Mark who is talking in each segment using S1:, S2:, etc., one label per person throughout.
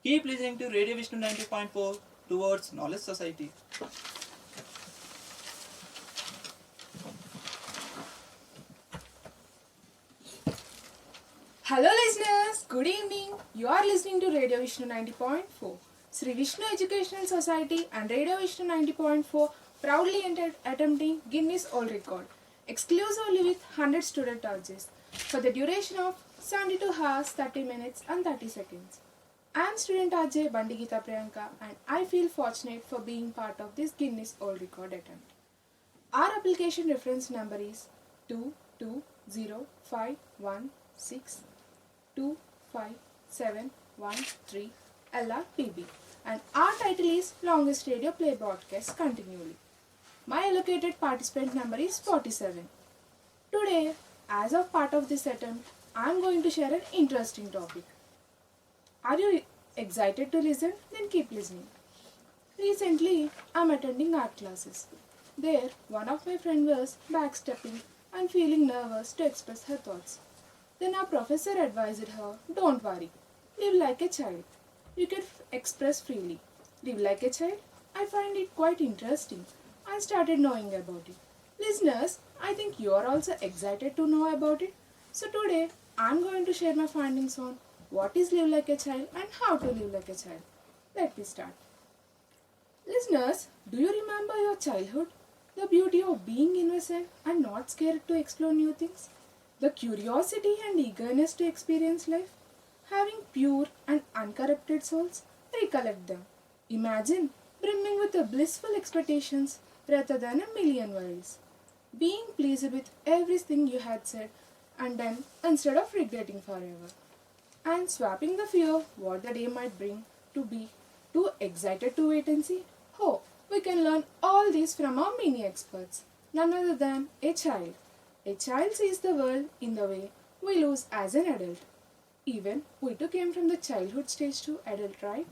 S1: Keep listening to Radio Vishnu 90.4 towards Knowledge Society.
S2: Hello listeners, good evening. You are listening to Radio Vishnu 90.4. Sri Vishnu Educational Society and Radio Vishnu 90.4 proudly entered attempting Guinness World Record, exclusively with 100 student urges, for the duration of 72 hours, 30 minutes and 30 seconds. I am student RJ Bandigita Priyanka and I feel fortunate for being part of this Guinness World Record attempt. Our application reference number is 220516257113 LRPB and our title is Longest Radio Play Broadcast Continually. My allocated participant number is 47. Today, as a part of this attempt, I am going to share an interesting topic. Are you excited to listen? Then keep listening. Recently, I am attending art classes. There, one of my friends was backstepping and feeling nervous to express her thoughts. Then our professor advised her, don't worry, live like a child. You can express freely. Live like a child? I find it quite interesting. I started knowing about it. Listeners, I think you are also excited to know about it. So today, I am going to share my findings on what is live like a child and how to live like a child. Let me start. Listeners, do you remember your childhood? The beauty of being innocent and not scared to explore new things? The curiosity and eagerness to experience life? Having pure and uncorrupted souls? Recollect them. Imagine brimming with the blissful expectations rather than a million worries. Being pleased with everything you had said and done instead of regretting forever. And swapping the fear what the day might bring to be too excited to wait and see? Oh, we can learn all this from our mini experts, none other than a child. A child sees the world in the way we lose as an adult. Even we too came from the childhood stage to adult, right?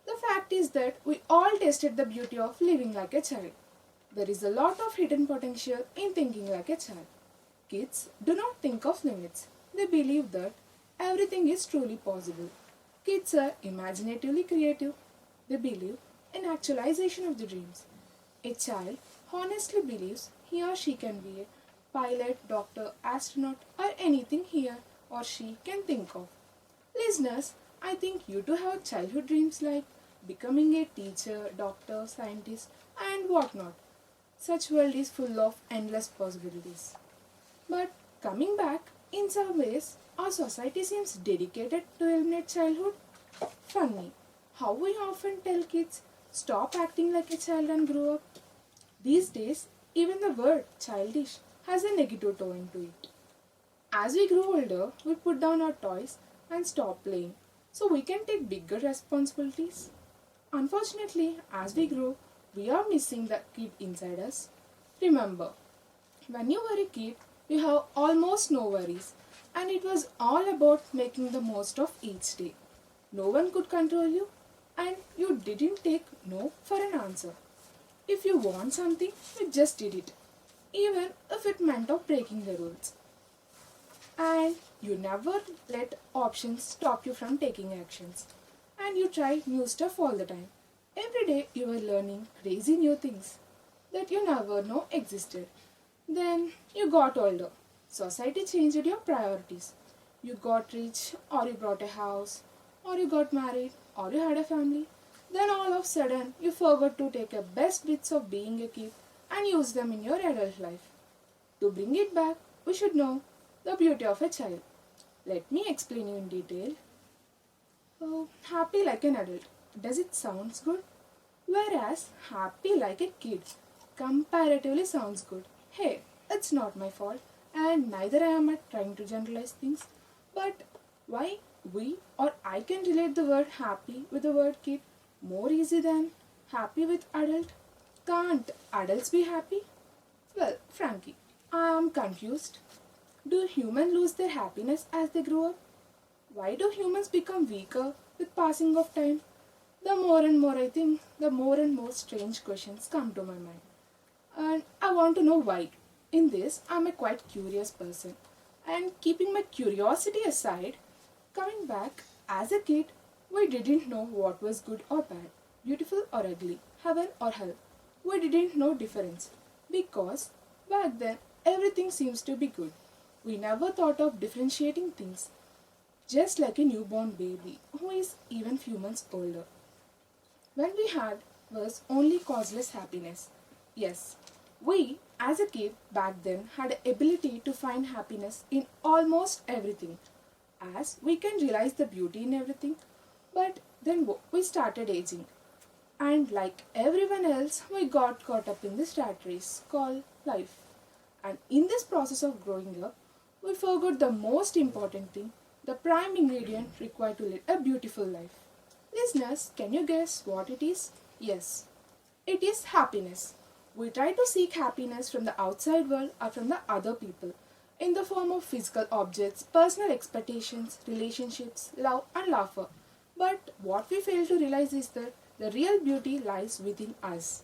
S2: The fact is that we all tasted the beauty of living like a child. There is a lot of hidden potential in thinking like a child. Kids do not think of limits. They believe that everything is truly possible. Kids are imaginatively creative. They believe in actualization of the dreams. A child honestly believes he or she can be a pilot, doctor, astronaut, or anything he or she can think of. Listeners, I think you too have childhood dreams like becoming a teacher, doctor, scientist, and whatnot. Such world is full of endless possibilities. But coming back, in some ways, our society seems dedicated to eliminate childhood. Funny how we often tell kids stop acting like a child and grow up. These days, even the word childish has a negative tone to it. As we grow older, we put down our toys and stop playing so we can take bigger responsibilities. Unfortunately, as we grow, we are missing the kid inside us. Remember, when you were a kid, you have almost no worries, and it was all about making the most of each day. No one could control you, and you didn't take no for an answer. If you want something, you just did it, even if it meant of breaking the rules. And you never let options stop you from taking actions. And you try new stuff all the time. Every day you are learning crazy new things that you never know existed. Then you got older. Society changed your priorities. You got rich, or you bought a house, or you got married, or you had a family. Then all of a sudden you forgot to take the best bits of being a kid and use them in your adult life. To bring it back, we should know the beauty of a child. Let me explain you in detail. Oh, happy like an adult. Does it sound good? Whereas happy like a kid comparatively sounds good. Hey, it's not my fault, and neither I am at trying to generalize things. But why we or I can relate the word happy with the word kid more easy than happy with adult? Can't adults be happy? Well, Frankie, I am confused. Do humans lose their happiness as they grow up? Why do humans become weaker with passing of time? The more and more I think, the more and more strange questions come to my mind. And I want to know why. In this, I'm a quite curious person. And keeping my curiosity aside, coming back, as a kid, We didn't know what was good or bad, beautiful or ugly, heaven or hell. We didn't know difference because back then everything seems to be good. We never thought of differentiating things, just like a newborn baby who is even few months older. When we had was only causeless happiness. Yes, we as a kid back then had the ability to find happiness in almost everything, as we can realize the beauty in everything. But then we started aging, and like everyone else, we got caught up in this rat race called life. And in this process of growing up, we forgot the most important thing, the prime ingredient required to live a beautiful life. Listeners, can you guess what it is? Yes, it is happiness. We try to seek happiness from the outside world or from the other people in the form of physical objects, personal expectations, relationships, love, and laughter. But what we fail to realize is that the real beauty lies within us.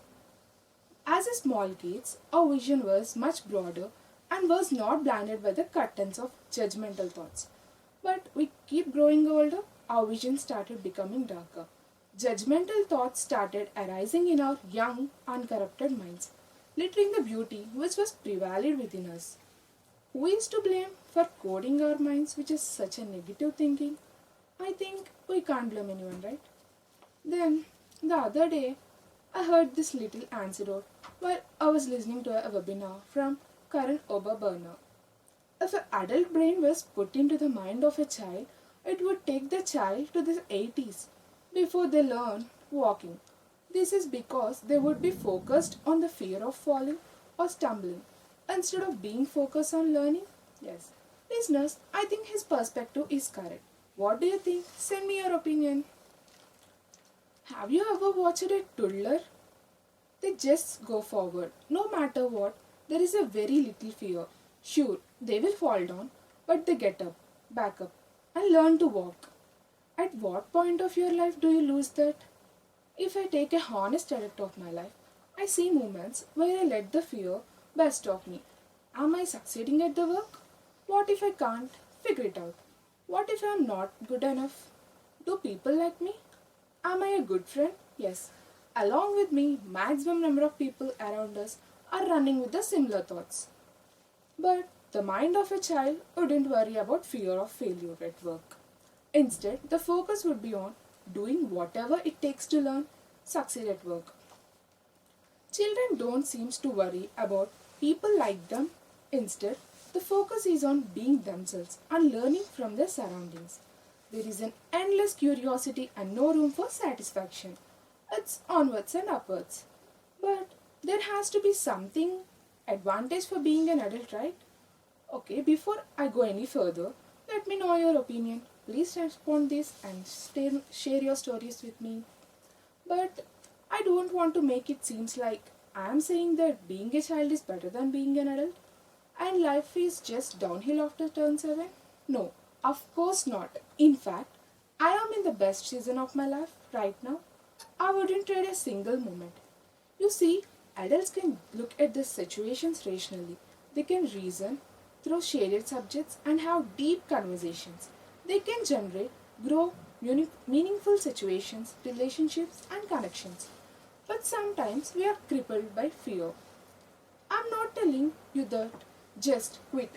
S2: As a small kids, our vision was much broader and was not blinded by the curtains of judgmental thoughts. But we keep growing older, our vision started becoming darker. Judgmental thoughts started arising in our young, uncorrupted minds, littering the beauty which was prevalent within us. Who is to blame for coding our minds, which is such a negative thinking? I think we can't blame anyone, right? Then, the other day, I heard this little anecdote while I was listening to a webinar from Karan Oberburner. If an adult brain was put into the mind of a child, it would take the child to the 80s before they learn walking. This is because they would be focused on the fear of falling or stumbling instead of being focused on learning. Yes. Listeners, I think his perspective is correct. What do you think? Send me your opinion. Have you ever watched a toddler? They just go forward. No matter what, there is a very little fear. Sure, they will fall down, but they get up, back up, and learn to walk. At what point of your life do you lose that? If I take a honest direct of my life, I see moments where I let the fear best of me. Am I succeeding at the work? What if I can't? Figure it out. What if I am not good enough? Do people like me? Am I a good friend? Yes. Along with me, maximum number of people around us are running with the similar thoughts. But the mind of a child wouldn't worry about fear of failure at work. Instead, the focus would be on doing whatever it takes to learn, succeed at work. Children don't seem to worry about people like them. Instead, the focus is on being themselves and learning from their surroundings. There is an endless curiosity and no room for satisfaction. It's onwards and upwards. But there has to be something advantage for being an adult, right? Okay, before I go any further, let me know your opinion. Please respond this and share your stories with me. But I don't want to make it seems like I am saying that being a child is better than being an adult and life is just downhill after turn 7. No, of course not. In fact, I am in the best season of my life right now. I wouldn't trade a single moment. You see, adults can look at the situations rationally. They can reason through shaded subjects and have deep conversations. They can generate, grow meaningful situations, relationships, and connections. But sometimes we are crippled by fear. I'm not telling you that just quit.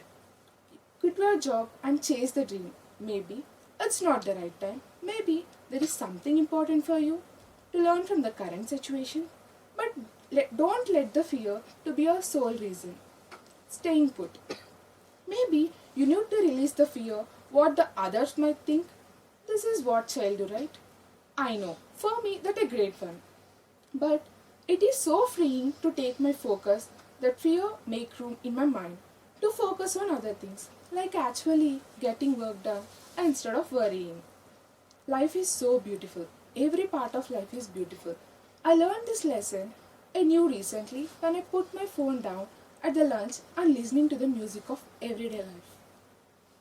S2: Quit your job and chase the dream. Maybe it's not the right time. Maybe there is something important for you to learn from the current situation. But don't let the fear to be your sole reason. Staying put. Maybe you need to release the fear what the others might think. This is what child do, right? I know. For me, that a great fun. But it is so freeing to take my focus that fear make room in my mind to focus on other things, like actually getting work done instead of worrying. Life is so beautiful. Every part of life is beautiful. I learned this lesson I knew recently when I put my phone down at the lunch and listening to the music of everyday life.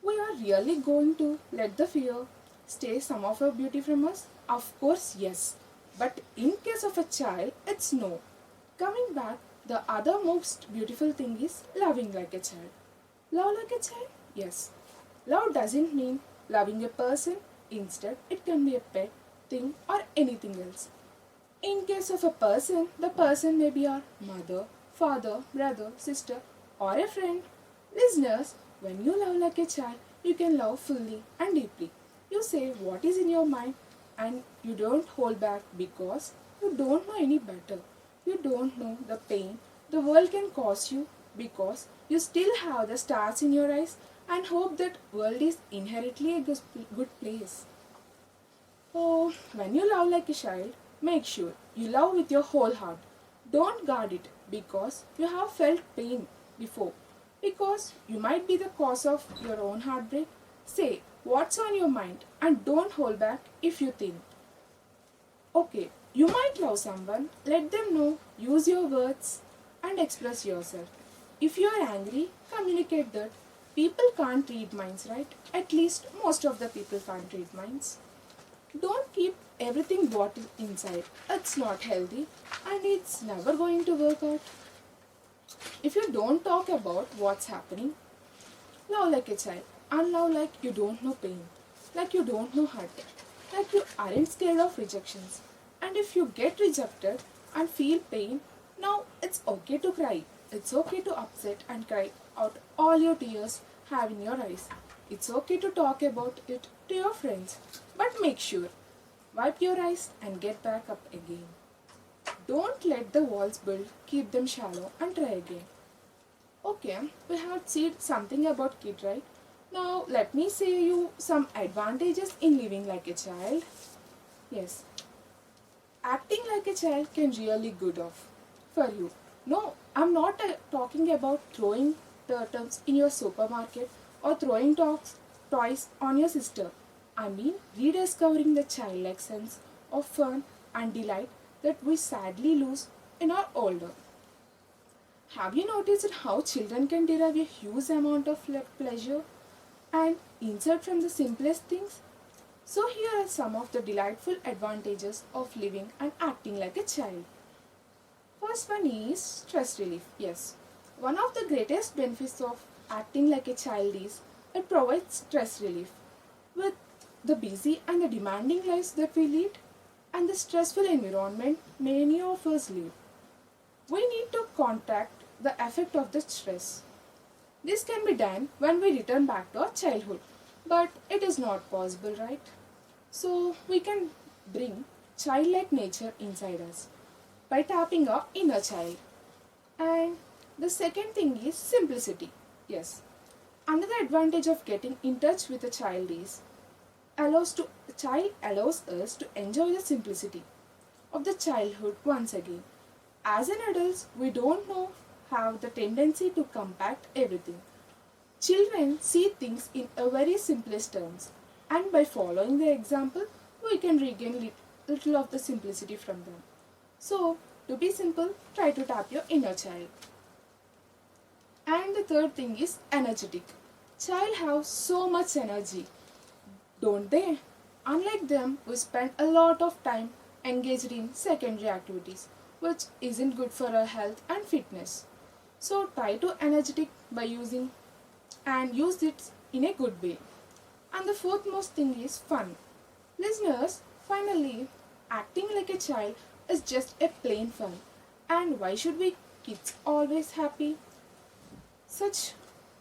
S2: We are really going to let the fear stay some of our beauty from us? Of course, yes. But in case of a child, it's no. Coming back, the other most beautiful thing is loving like a child. Love like a child? Yes. Love doesn't mean loving a person Instead, it can be a pet, thing, or anything else. In case of a person, the person may be your mother, father, brother, sister, or a friend. Listeners, when you love like a child, you can love fully and deeply. You say what is in your mind and you don't hold back because you don't know any better. You don't know the pain the world can cause you because you still have the stars in your eyes and hope that world is inherently a good place. So, when you love like a child, make sure you love with your whole heart. Don't guard it because you have felt pain before. Because you might be the cause of your own heartbreak. Say what's on your mind and don't hold back if you think. Okay, you might love someone, let them know, use your words and express yourself. If you are angry, communicate that. People can't read minds, right? At least most of the people can't read minds. Don't keep everything bottled inside. It's not healthy and it's never going to work out. If you don't talk about what's happening, love like a child and love like you don't know pain, like you don't know hurt, like you aren't scared of rejections. And if you get rejected and feel pain, now it's okay to cry. It's okay to upset and cry out all your tears have in your eyes. It's okay to talk about it to your friends. But make sure, wipe your eyes and get back up again. Don't let the walls build, keep them shallow and try again. Okay, we have said something about kid, right? Now let me say you some advantages in living like a child. Yes, acting like a child can really good off for you. No, I'm not talking about throwing turtles in your supermarket or throwing toys on your sister. I mean rediscovering the childlike sense of fun and delight that we sadly lose in our older. Have you noticed how children can derive a huge amount of pleasure and insight from the simplest things? So here are some of the delightful advantages of living and acting like a child. First one is stress relief. Yes, one of the greatest benefits of acting like a child is it provides stress relief. With the busy and the demanding lives that we lead and the stressful environment many of us live, we need to contract the effect of the stress. This can be done when we return back to our childhood, but it is not possible, right? So we can bring childlike nature inside us by tapping our inner child. And the second thing is simplicity. Yes. Another advantage of getting in touch with a child is the child allows us to enjoy the simplicity of the childhood once again. As an adult, we don't know have the tendency to compact everything. Children see things in a very simplest terms, and by following their example, we can regain little of the simplicity from them. So, to be simple, try to tap your inner child. And the third thing is energetic. Child have so much energy, don't they? Unlike them, we spend a lot of time engaged in secondary activities, which isn't good for our health and fitness. So try to energetic by using and use it in a good way. And the fourth most thing is fun. Listeners, finally, acting like a child is just a plain fun. And why should we kids always happy? Such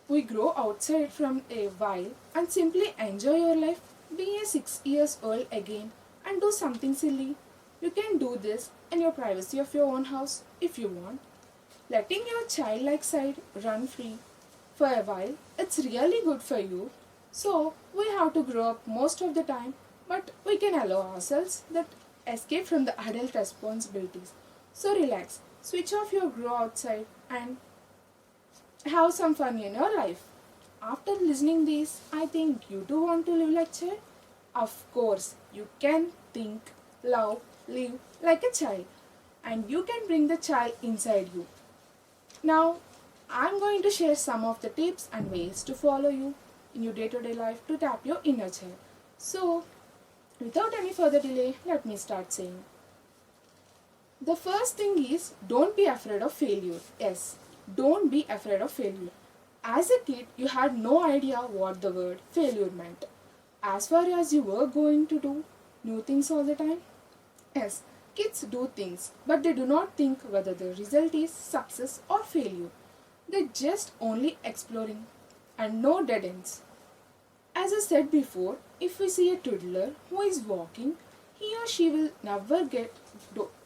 S2: we grow outside from a while and simply enjoy your life, be a 6 years old again and do something silly. You can do this in your privacy of your own house if you want. Letting your childlike side run free for a while, it's really good for you. So we have to grow up most of the time, but we can allow ourselves that escape from the adult responsibilities. So relax, switch off your grow outside and have some fun in your life. After listening this, I think you do want to live like child. Of course, you can think, love, live like a child, and you can bring the child inside you. Now, I'm going to share some of the tips and ways to follow you in your day-to-day life to tap your inner child. So, without any further delay, let me start saying. The first thing is don't be afraid of failure. Yes, don't be afraid of failure. As a kid, you had no idea what the word failure meant. as far as you were going to do new things all the time? Yes, kids do things, but they do not think whether the result is success or failure. They just only exploring and no dead ends. As I said before, if we see a toddler who is walking, he or she will never get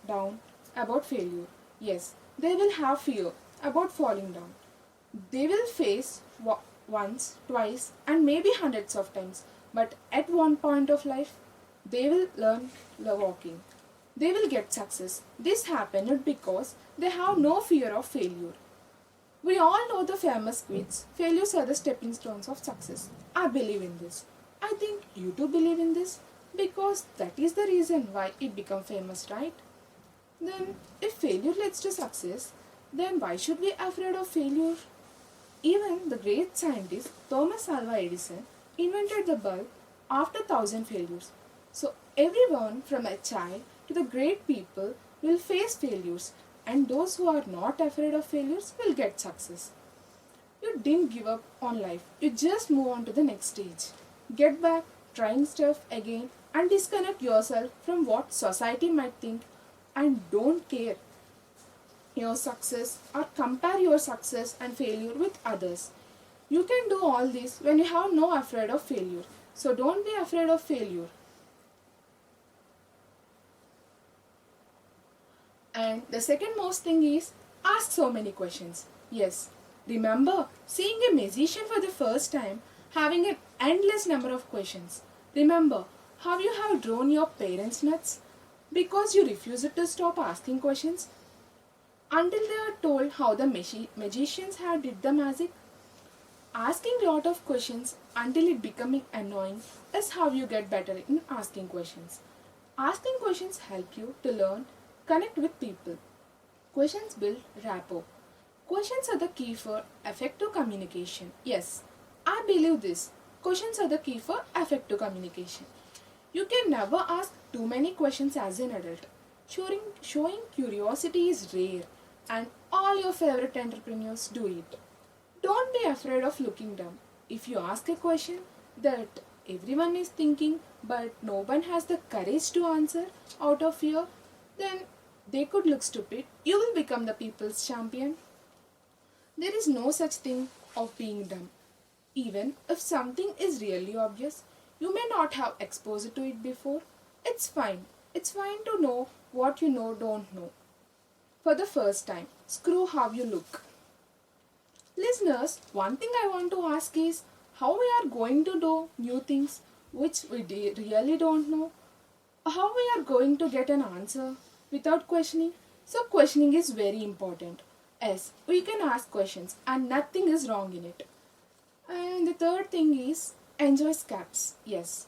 S2: down about failure. Yes, they will have fear about falling down. They will face once, twice, and maybe hundreds of times. But at one point of life, they will learn the walking. They will get success. This happened because they have no fear of failure. We all know the famous quotes, failures are the stepping stones of success. I believe in this. I think you too believe in this because that is the reason why it became famous, right? Then, if failure leads to success, then why should we be afraid of failure? Even the great scientist Thomas Alva Edison invented the bulb after 1,000 failures. So, everyone from a child to the great people will face failures, and those who are not afraid of failures will get success. You didn't give up on life, you just move on to the next stage. Get back, trying stuff again, and disconnect yourself from what society might think and don't care your success or compare your success and failure with others. You can do all this when you have no afraid of failure. So don't be afraid of failure. And the second most thing is ask so many questions. Yes, remember seeing a musician for the first time having an endless number of questions. Remember how you have drawn your parents nuts because you refused to stop asking questions until they are told how the magicians had did the magic. Asking lot of questions until it becoming annoying is how you get better in asking questions. Asking questions help you to learn, connect with people. Questions build rapport. Questions are the key for effective communication. Yes, I believe this. Questions are the key for effective communication. You can never ask too many questions as an adult. Showing curiosity is rare, and all your favorite entrepreneurs do it. Don't be afraid of looking dumb. If you ask a question that everyone is thinking but no one has the courage to answer out of fear, then they could look stupid. You will become the people's champion. There is no such thing of being dumb. Even if something is really obvious, you may not have exposed to it before. It's fine. It's fine to know what you don't know. For the first time, screw how you look. Listeners, one thing I want to ask is how we are going to do new things which we really don't know. How we are going to get an answer without questioning. So questioning is very important. Yes, we can ask questions and nothing is wrong in it. And the third thing is enjoy scabs. Yes,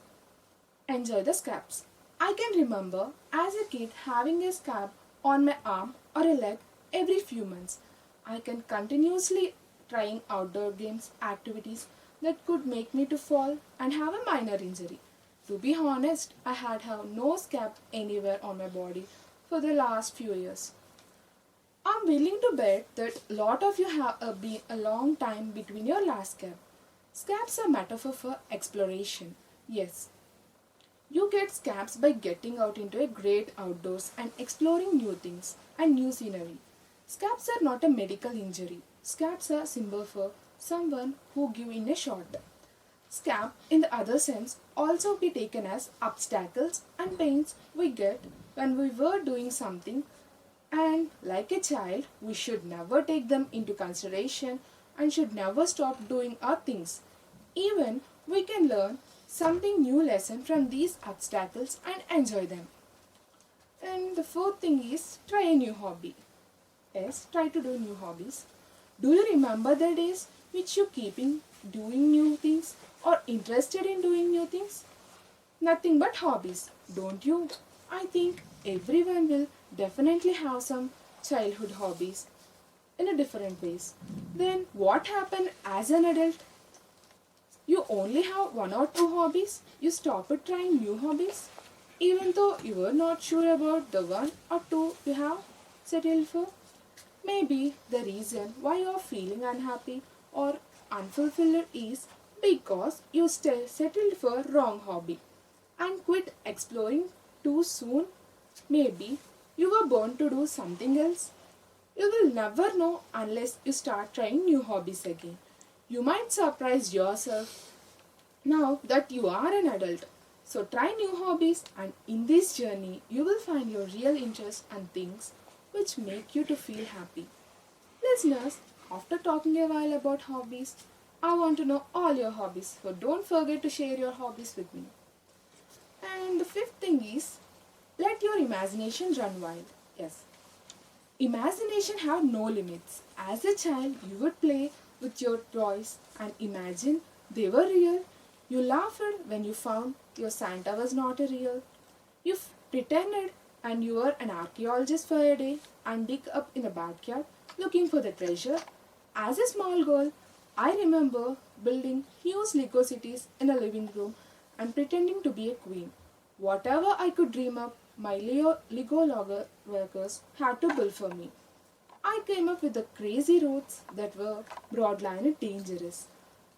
S2: enjoy the scabs. I can remember as a kid having a scab on my arm or a leg every few months. I can continuously trying outdoor games, activities that could make me to fall and have a minor injury. To be honest, I had have no scab anywhere on my body for the last few years. I'm willing to bet that a lot of you have been a long time between your last scab. Scabs are metaphor for exploration. Yes, you get scabs by getting out into a great outdoors and exploring new things and new scenery. Scabs are not a medical injury. Scabs are symbol for someone who give in a shot. Scab, in the other sense, also be taken as obstacles and pains we get when we were doing something, and like a child, we should never take them into consideration and should never stop doing our things. Even we can learn something new lesson from these obstacles and enjoy them. And the fourth thing is try a new hobby. Yes, try to do new hobbies. Do you remember the days which you keeping doing new things or interested in doing new things? Nothing but hobbies, don't you? I think everyone will definitely have some childhood hobbies in a different ways. Then what happened as an adult? You only have one or two hobbies. You stopped trying new hobbies even though you were not sure about the one or two you have settled for. Maybe the reason why you are feeling unhappy or unfulfilled is because you still settled for wrong hobby and quit exploring too soon. Maybe you were born to do something else. You will never know unless you start trying new hobbies again. You might surprise yourself now that you are an adult. So try new hobbies, and in this journey you will find your real interests and things which make you to feel happy. Listeners, after talking a while about hobbies, I want to know all your hobbies. So don't forget to share your hobbies with me. And the fifth thing is, let your imagination run wild. Yes, imagination have no limits. As a child, you would play with your toys and imagine they were real. You laughed when you found your Santa was not a real. You pretended and you were an archaeologist for a day and dig up in the backyard looking for the treasure. As a small girl, I remember building huge Lego cities in a living room and pretending to be a queen. Whatever I could dream up, my Lego logger workers had to build for me. I came up with the crazy roads that were broadline and dangerous.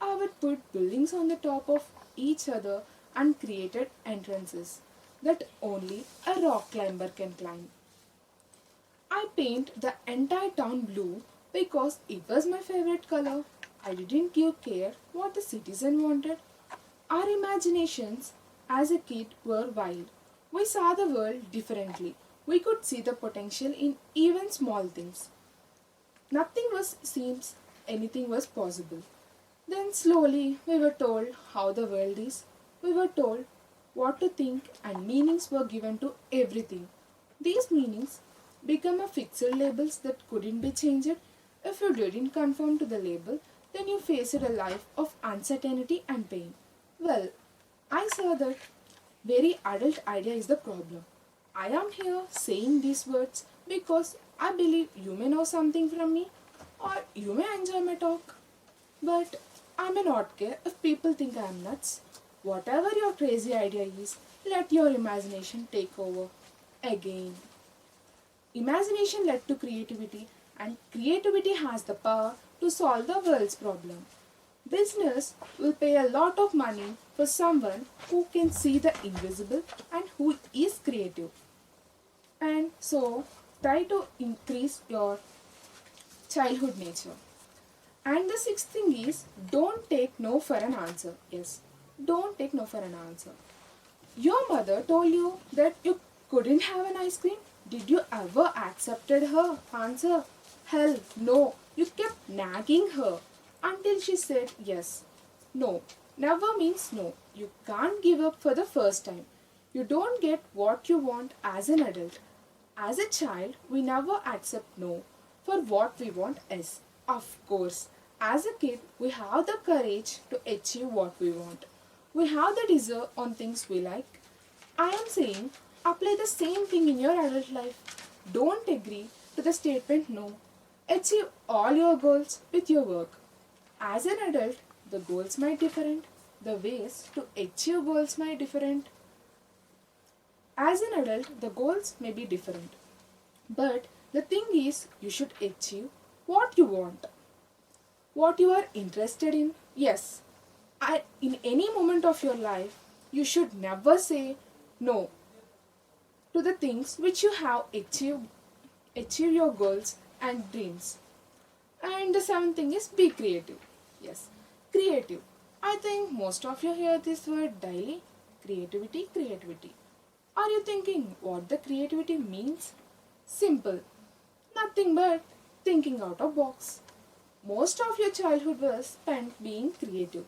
S2: I would put buildings on the top of each other and created entrances that only a rock climber can climb. I paint the entire town blue because it was my favorite color. I didn't give care what the citizen wanted. Our imaginations as a kid were wild. We saw the world differently. We could see the potential in even small things. Nothing was seems anything was possible. Then slowly we were told how the world is. We were told what to think and meanings were given to everything. These meanings become a fixed labels that couldn't be changed. If you didn't conform to the label, then you faced a life of uncertainty and pain. Well, I saw that very adult idea is the problem. I am here saying these words because I believe you may know something from me or you may enjoy my talk. But I may not care if people think I am nuts. Whatever your crazy idea is, let your imagination take over. Again. Imagination led to creativity, and creativity has the power to solve the world's problem. Business will pay a lot of money for someone who can see the invisible and who is creative. And so, try to increase your childhood nature. And the sixth thing is, don't take no for an answer. Yes, don't take no for an answer. Your mother told you that you couldn't have an ice cream. Did you ever accepted her answer? Hell no. You kept nagging her until she said yes. No. Never means no. You can't give up for the first time. You don't get what you want as an adult. As a child, we never accept no for what we want is. Of course, as a kid, we have the courage to achieve what we want. We have the desire on things we like. I am saying apply the same thing in your adult life. Don't agree to the statement no. Achieve all your goals with your work. As an adult, the goals might different. The ways to achieve goals might different. As an adult, the goals may be different. But the thing is, you should achieve what you want, what you are interested in. Yes, in any moment of your life, you should never say no to the things which you have achieve your goals and dreams. And the seventh thing is be creative. Yes, creative. I think most of you hear this word daily. Creativity, creativity. Are you thinking what the creativity means? Simple. Nothing but thinking out of box. Most of your childhood was spent being creative.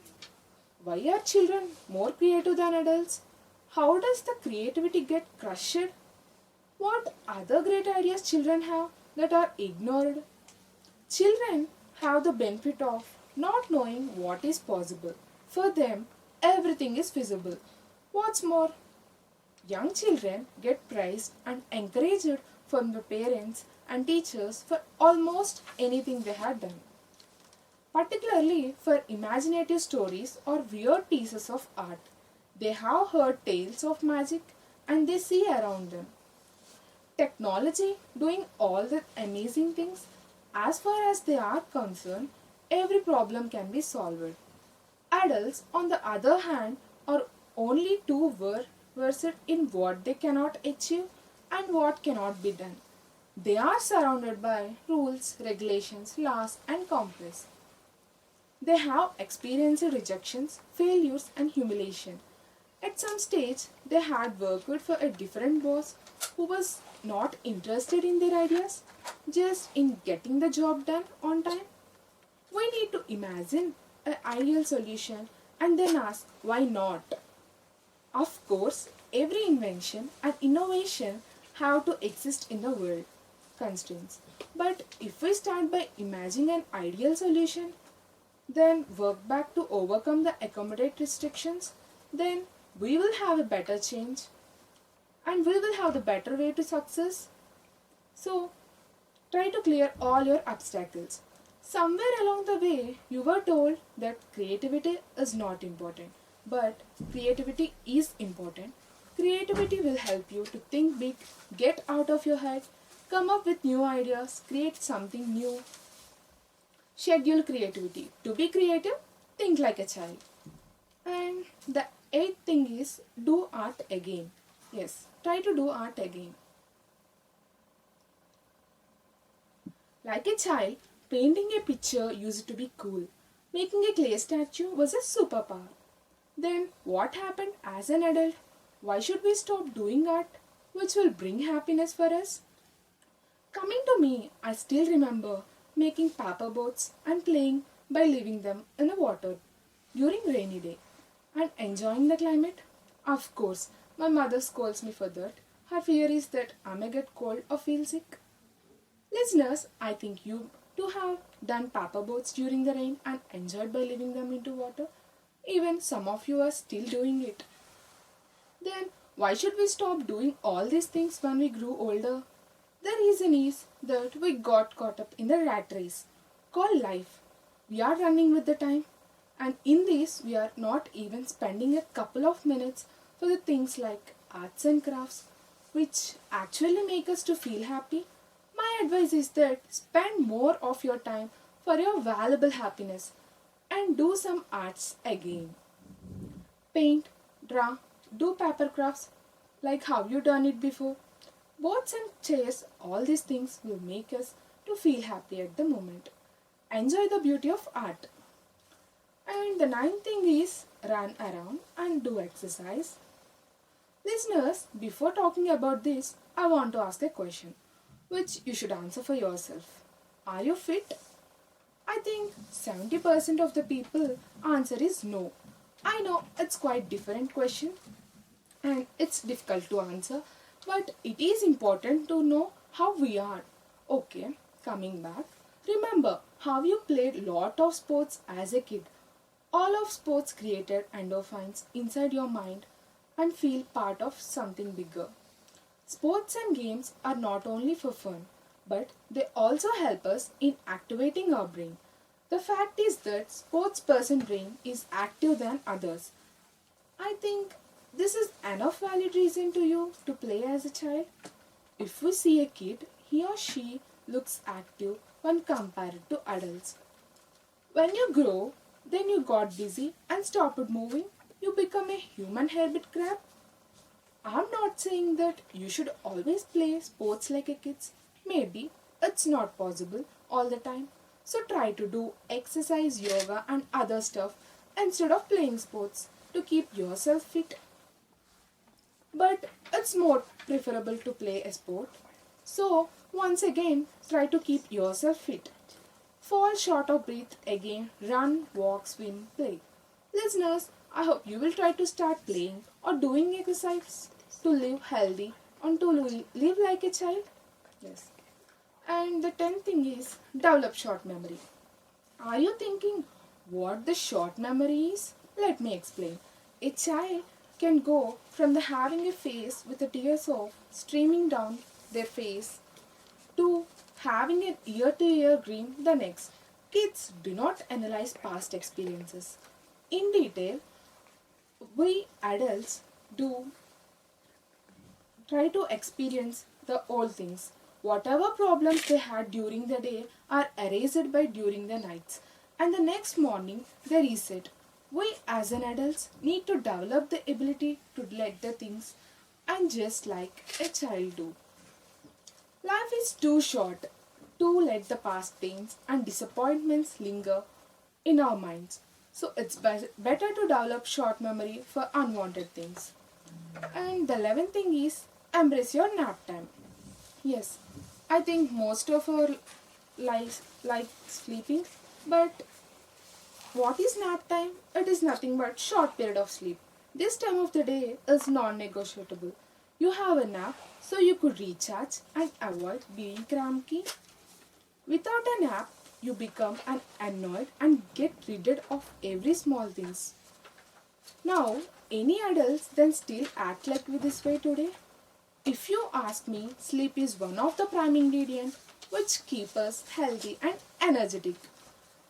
S2: Why are children more creative than adults? How does the creativity get crushed? What other great ideas children have that are ignored? Children have the benefit of not knowing what is possible. For them, everything is feasible. What's more, young children get praised and encouraged from the parents and teachers for almost anything they have done, particularly for imaginative stories or weird pieces of art. They have heard tales of magic and they see around them. Technology doing all the amazing things. As far as they are concerned, every problem can be solved. Adults, on the other hand, are only too versed in what they cannot achieve and what cannot be done. They are surrounded by rules, regulations, laws, and complex. They have experienced rejections, failures, and humiliation. At some stage, they had worked for a different boss who was not interested in their ideas, just in getting the job done on time. We need to imagine an ideal solution and then ask why not. Of course, every invention and innovation have to exist in the world constraints. But if we start by imagining an ideal solution, then work back to overcome the accommodate restrictions, then we will have a better change and we will have the better way to success. So try to clear all your obstacles. Somewhere along the way, you were told that creativity is not important, but creativity is important. Creativity will help you to think big, get out of your head, come up with new ideas, create something new. Schedule creativity. To be creative, think like a child. And the eighth thing is do art again. Yes, try to do art again. Like a child, painting a picture used to be cool. Making a clay statue was a superpower. Then what happened as an adult? Why should we stop doing art which will bring happiness for us? Coming to me, I still remember making paper boats and playing by leaving them in the water during rainy day and enjoying the climate. Of course, my mother scolds me for that. Her fear is that I may get cold or feel sick. Listeners, I think you too have done paper boats during the rain and enjoyed by leaving them into water. Even some of you are still doing it. Then, why should we stop doing all these things when we grew older? The reason is that we got caught up in the rat race called life. We are running with the time, and in this, we are not even spending a couple of minutes for the things like arts and crafts, which actually make us to feel happy. My advice is that spend more of your time for your valuable happiness and do some arts again. Paint, draw, do paper crafts like how you done it before. Boats and chairs, all these things will make us to feel happy at the moment. Enjoy the beauty of art. And the ninth thing is run around and do exercise. Listeners, before talking about this, I want to ask a question which you should answer for yourself. Are you fit? I think 70% of the people answer is no. I know it's quite different question and it's difficult to answer, but it is important to know how we are. Okay, coming back. Remember how you played lot of sports as a kid. All of sports created endorphins inside your mind and feel part of something bigger. Sports and games are not only for fun, but they also help us in activating our brain. The fact is that sports person brain is active than others. I think this is enough valid reason to you to play as a child. If we see a kid, he or she looks active when compared to adults. When you grow, then you got busy and stopped moving, you become a human habit crab. I'm not saying that you should always play sports like a kids. Maybe it's not possible all the time. So try to do exercise, yoga and other stuff instead of playing sports to keep yourself fit. But it's more preferable to play a sport. So once again, try to keep yourself fit. Fall short of breath again, run, walk, swim, play. Listeners, I hope you will try to start playing or doing exercise to live healthy and to live like a child. Yes. And the 10th thing is develop short memory. Are you thinking what the short memory is? Let me explain. A child can go from the having a face with the tears of streaming down their face to having an ear to ear dream the next. Kids do not analyze past experiences in detail. We adults do try to experience the old things. Whatever problems they had during the day are erased by during the nights, and the next morning they reset. We as an adults need to develop the ability to let the things and just like a child do. Life is too short to let the past pains and disappointments linger in our minds. So it's better to develop short memory for unwanted things. And the 11th thing is embrace your nap time. Yes, I think most of our lives like sleeping, but what is nap time? It is nothing but short period of sleep. This time of the day is non-negotiable. You have a nap so you could recharge and avoid being cranky. Without a nap, you become an annoyed and get rid of every small things. Now, any adults then still act like this way today? If you ask me, sleep is one of the prime ingredients which keep us healthy and energetic.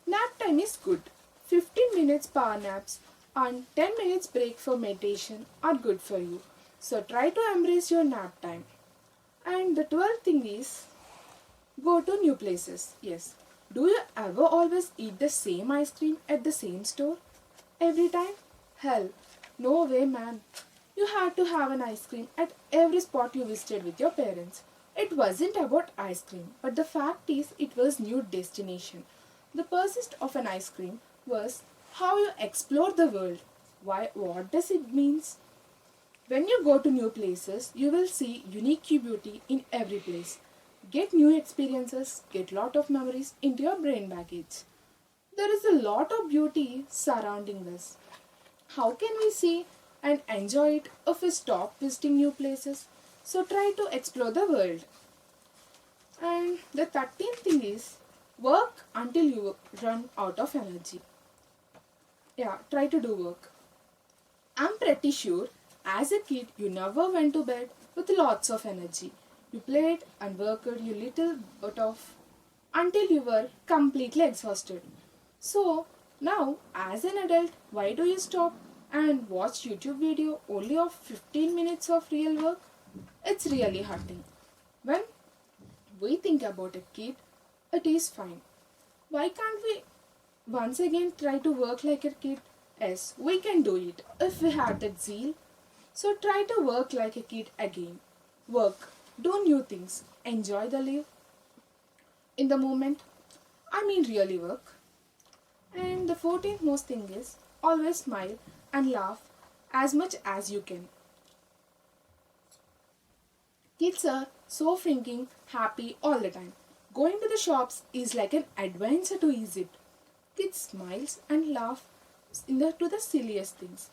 S2: Nap time is good. 15 minutes power naps and 10 minutes break for meditation are good for you. So try to embrace your nap time. And the 12th thing is go to new places. Yes. Do you ever always eat the same ice cream at the same store? Every time? Hell, no way, man. You had to have an ice cream at every spot you visited with your parents. It wasn't about ice cream, but the fact is it was new destination. The pursuit of an ice cream was how you explore the world. Why? What does it means? When you go to new places, you will see unique beauty in every place. Get new experiences, get lot of memories into your brain baggage. There is a lot of beauty surrounding us. How can we see and enjoy it if we stop visiting new places? So try to explore the world. And the 13th thing is work until you run out of energy. Yeah, try to do work. I'm pretty sure as a kid you never went to bed with lots of energy. You played and worked your little bit of until you were completely exhausted. So now as an adult, why do you stop and watch YouTube video only of 15 minutes of real work? It's really hurting. When we think about a kid, it is fine. Why can't we once again try to work like a kid? Yes, we can do it if we have that zeal. So try to work like a kid again. Work, do new things, enjoy the live in the moment. I mean really work. And the 14th most thing is always smile and laugh as much as you can. Kids are so freaking happy all the time. Going to the shops is like an adventure to ease it. Kids smiles and laugh to the silliest things.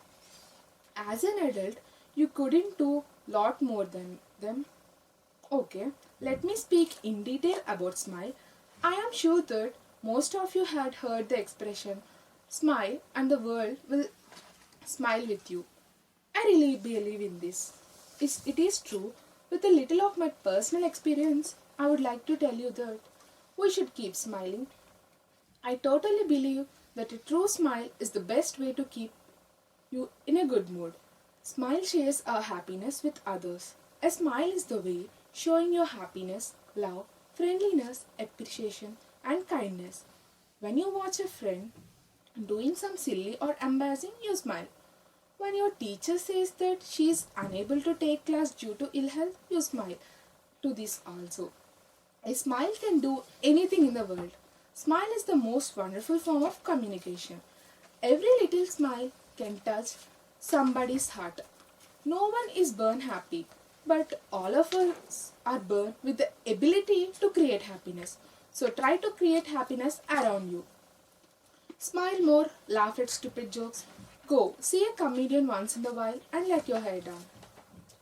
S2: As an adult, you couldn't do lot more than them. Okay, let me speak in detail about smile. I am sure that most of you had heard the expression smile and the world will smile with you. I really believe in this. It is true. With a little of my personal experience, I would like to tell you that we should keep smiling. I totally believe that a true smile is the best way to keep you in a good mood. Smile shares our happiness with others. A smile is the way showing your happiness, love, friendliness, appreciation, and kindness. When you watch a friend doing some silly or embarrassing, you smile. When your teacher says that she is unable to take class due to ill health, you smile. To this also. A smile can do anything in the world. Smile is the most wonderful form of communication. Every little smile can touch somebody's heart. No one is born happy, but all of us are born with the ability to create happiness. So try to create happiness around you. Smile more, laugh at stupid jokes. Go see a comedian once in a while and let your hair down.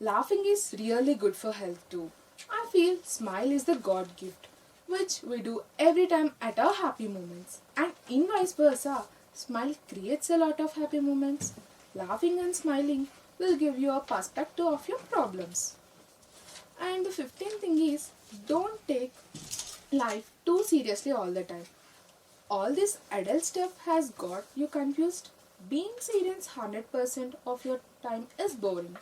S2: Laughing is really good for health too. I feel smile is the God gift, which we do every time at our happy moments. And in vice versa, smile creates a lot of happy moments. Laughing and smiling will give you a perspective of your problems. And the 15th thing is don't take life too seriously all the time. All this adult stuff has got you confused. Being serious 100% of your time is boring.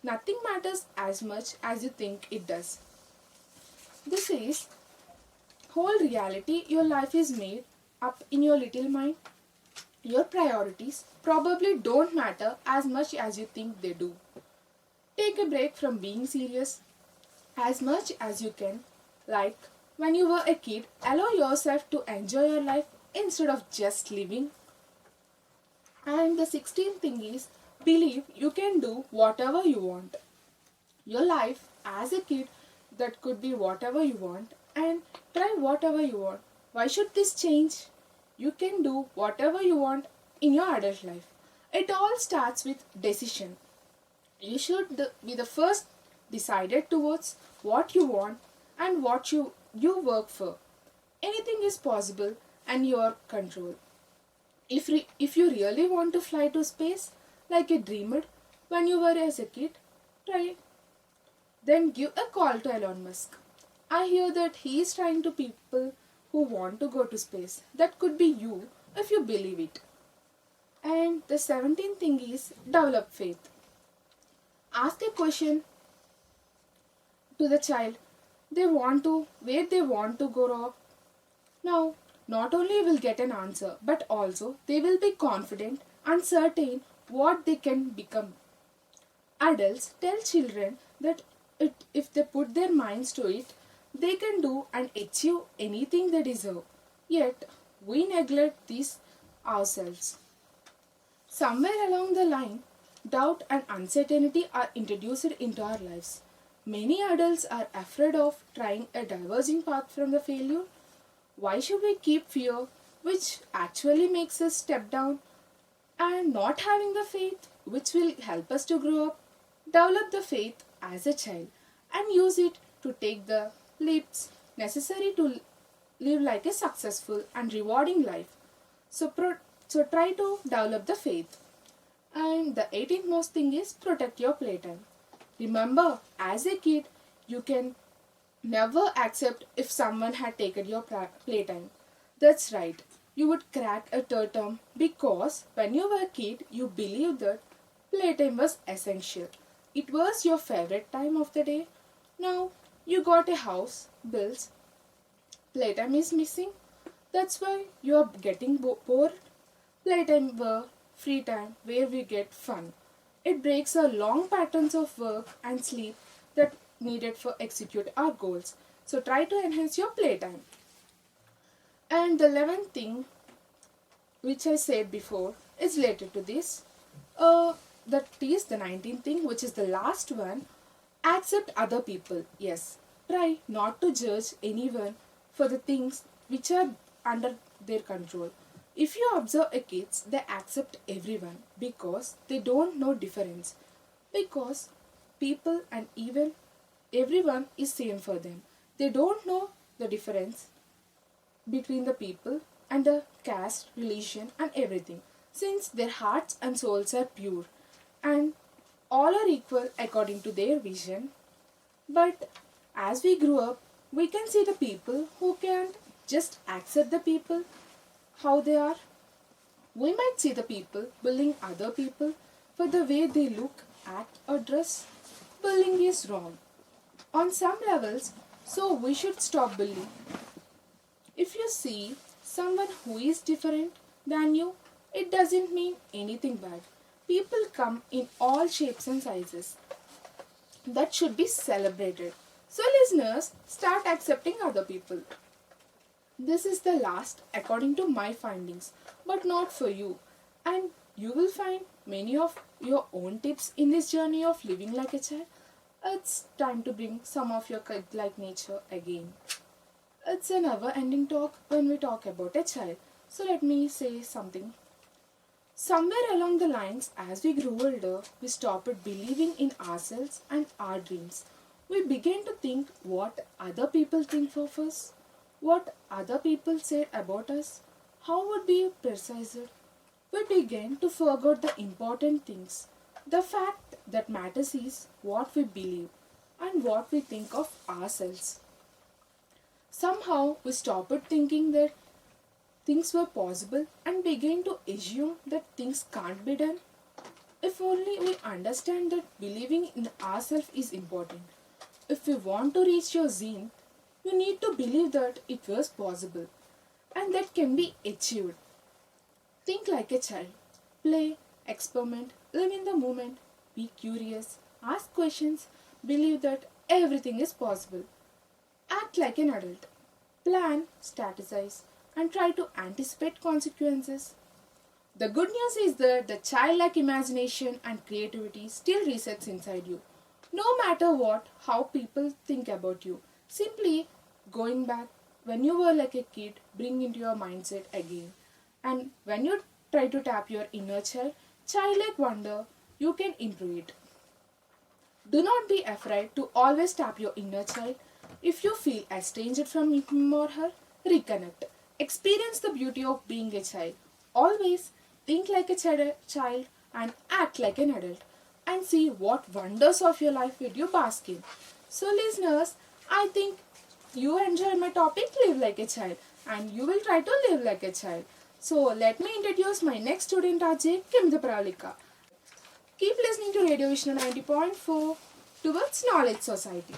S2: Nothing matters as much as you think it does. This is whole reality your life is made up in your little mind. Your priorities probably don't matter as much as you think they do. Take a break from being serious as much as you can. Like when you were a kid, allow yourself to enjoy your life instead of just living. And the 16th thing is believe you can do whatever you want. Your life as a kid, that could be whatever you want, and try whatever you want. Why should this change? You can do whatever you want in your adult life. It all starts with decision. You should be the first decided towards what you want and what you work for. Anything is possible and your control. If you really want to fly to space like a dreamer when you were as a kid, try. Then give a call to Elon Musk. I hear that he is trying to people who want to go to space. That could be you if you believe it. And the 17th thing is develop faith. Ask a question to the child where they want to grow up. Now, not only will get an answer, but also they will be confident and certain what they can become. Adults tell children that if they put their minds to it, they can do and achieve anything they deserve. Yet, we neglect this ourselves. Somewhere along the line, doubt and uncertainty are introduced into our lives. Many adults are afraid of trying a diverging path from the failure. Why should we keep fear, which actually makes us step down, and not having the faith, which will help us to grow up? Develop the faith as a child and use it to take the leaps necessary to live like a successful and rewarding life. So try to develop the faith. And the 18th most thing is protect your playtime. Remember, as a kid, you can never accept if someone had taken your playtime. That's right. You would crack a term because when you were a kid, you believed that playtime was essential. It was your favorite time of the day. Now you got a house, bills, playtime is missing. That's why you are getting bored. Playtime were free time where we get fun. It breaks our long patterns of work and sleep that needed for execute our goals. So try to enhance your playtime. And the 11th thing, which I said before, is related to this. That is the 19th thing, which is the last one. Accept other people. Yes. Try not to judge anyone for the things which are under their control. If you observe a kids, they accept everyone because they don't know difference. Because people and even everyone is same for them. They don't know the difference between the people and the caste, religion and everything. Since their hearts and souls are pure and all are equal according to their vision. But as we grew up, we can see the people who can't just accept the people how they are. We might see the people bullying other people for the way they look, act, or dress. Bullying is wrong on some levels, so we should stop bullying. If you see someone who is different than you, it doesn't mean anything bad. People come in all shapes and sizes. That should be celebrated. So, listeners, start accepting other people. This is the last according to my findings, but not for you. And you will find many of your own tips in this journey of living like a child. It's time to bring some of your kid-like nature again. It's a never-ending talk when we talk about a child. So let me say something. Somewhere along the lines, as we grew older, we stopped believing in ourselves and our dreams. We began to think what other people think of us, what other people said about us, how would we precise it. We began to forget the important things. The fact that matters is what we believe and what we think of ourselves. Somehow we stopped thinking that things were possible and began to assume that things can't be done. If only we understand that believing in ourselves is important. If we want to reach your zenith, you need to believe that it was possible and that can be achieved. Think like a child. Play, experiment, live in the moment, be curious, ask questions, believe that everything is possible. Act like an adult. Plan, strategize, and try to anticipate consequences. The good news is that the childlike imagination and creativity still resets inside you. No matter what, how people think about you. Simply going back when you were like a kid, bring into your mindset again. And when you try to tap your inner child, childlike wonder, you can improve it. Do not be afraid to always tap your inner child. If you feel estranged from him or her, reconnect. Experience the beauty of being a child. Always think like a child and act like an adult. And see what wonders of your life will you bask in. So, listeners, I think you enjoy my topic, Live Like a Child, and you will try to live like a child. So, let me introduce my next student, Ajay Kimda Pralika. Keep listening to Radio Vishnu 90.4 towards Knowledge Society.